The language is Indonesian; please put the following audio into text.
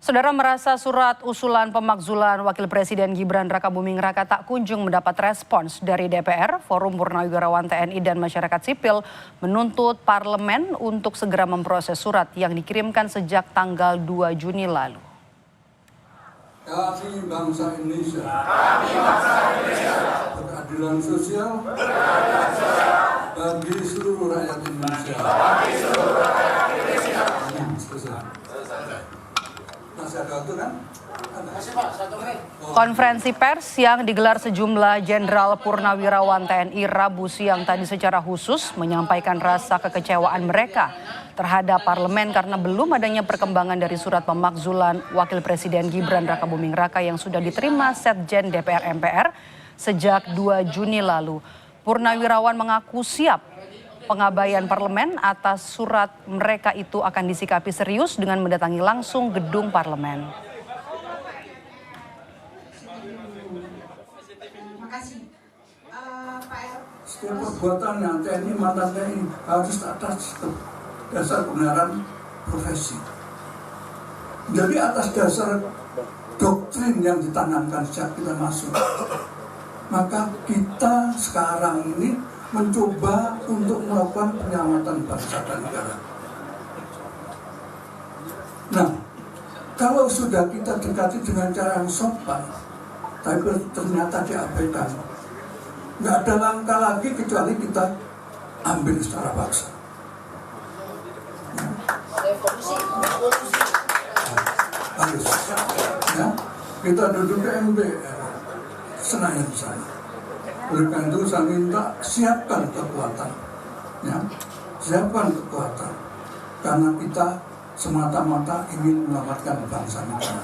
Saudara merasa surat usulan pemakzulan Wakil Presiden Gibran Rakabuming Raka tak kunjung mendapat respons dari DPR, Forum Purnawirawan TNI dan Masyarakat Sipil menuntut parlemen untuk segera memproses surat yang dikirimkan sejak tanggal 2 Juni lalu. Kami bangsa Indonesia. Berkeadilan sosial. Bagi seluruh rakyat Indonesia. Konferensi pers yang digelar sejumlah jenderal purnawirawan TNI Rabu siang tadi secara khusus menyampaikan rasa kekecewaan mereka terhadap parlemen karena belum adanya perkembangan dari surat pemakzulan Wakil Presiden Gibran Rakabuming Raka yang sudah diterima Setjen DPR MPR sejak 2 Juni lalu. Purnawirawan mengaku siap pengabaian parlemen atas surat mereka itu akan disikapi serius dengan mendatangi langsung gedung parlemen. Setiap perbuatan yang TNI mantan TNI harus atas dasar kebenaran profesi. Jadi atas dasar doktrin yang ditanamkan sejak kita masuk. Maka kita sekarang ini mencoba untuk melakukan penyelamatan bangsa dan negara. Nah, kalau sudah kita dekati dengan cara yang sopan, tapi ternyata diabaikan, nggak ada langkah lagi kecuali kita ambil secara paksa. Harus, ya, kita duduk ke MPR, Senayan sana. Oleh karena itu saya minta siapkan kekuatan, ya, siapkan kekuatan, karena kita semata-mata ingin menyelamatkan bangsa negara.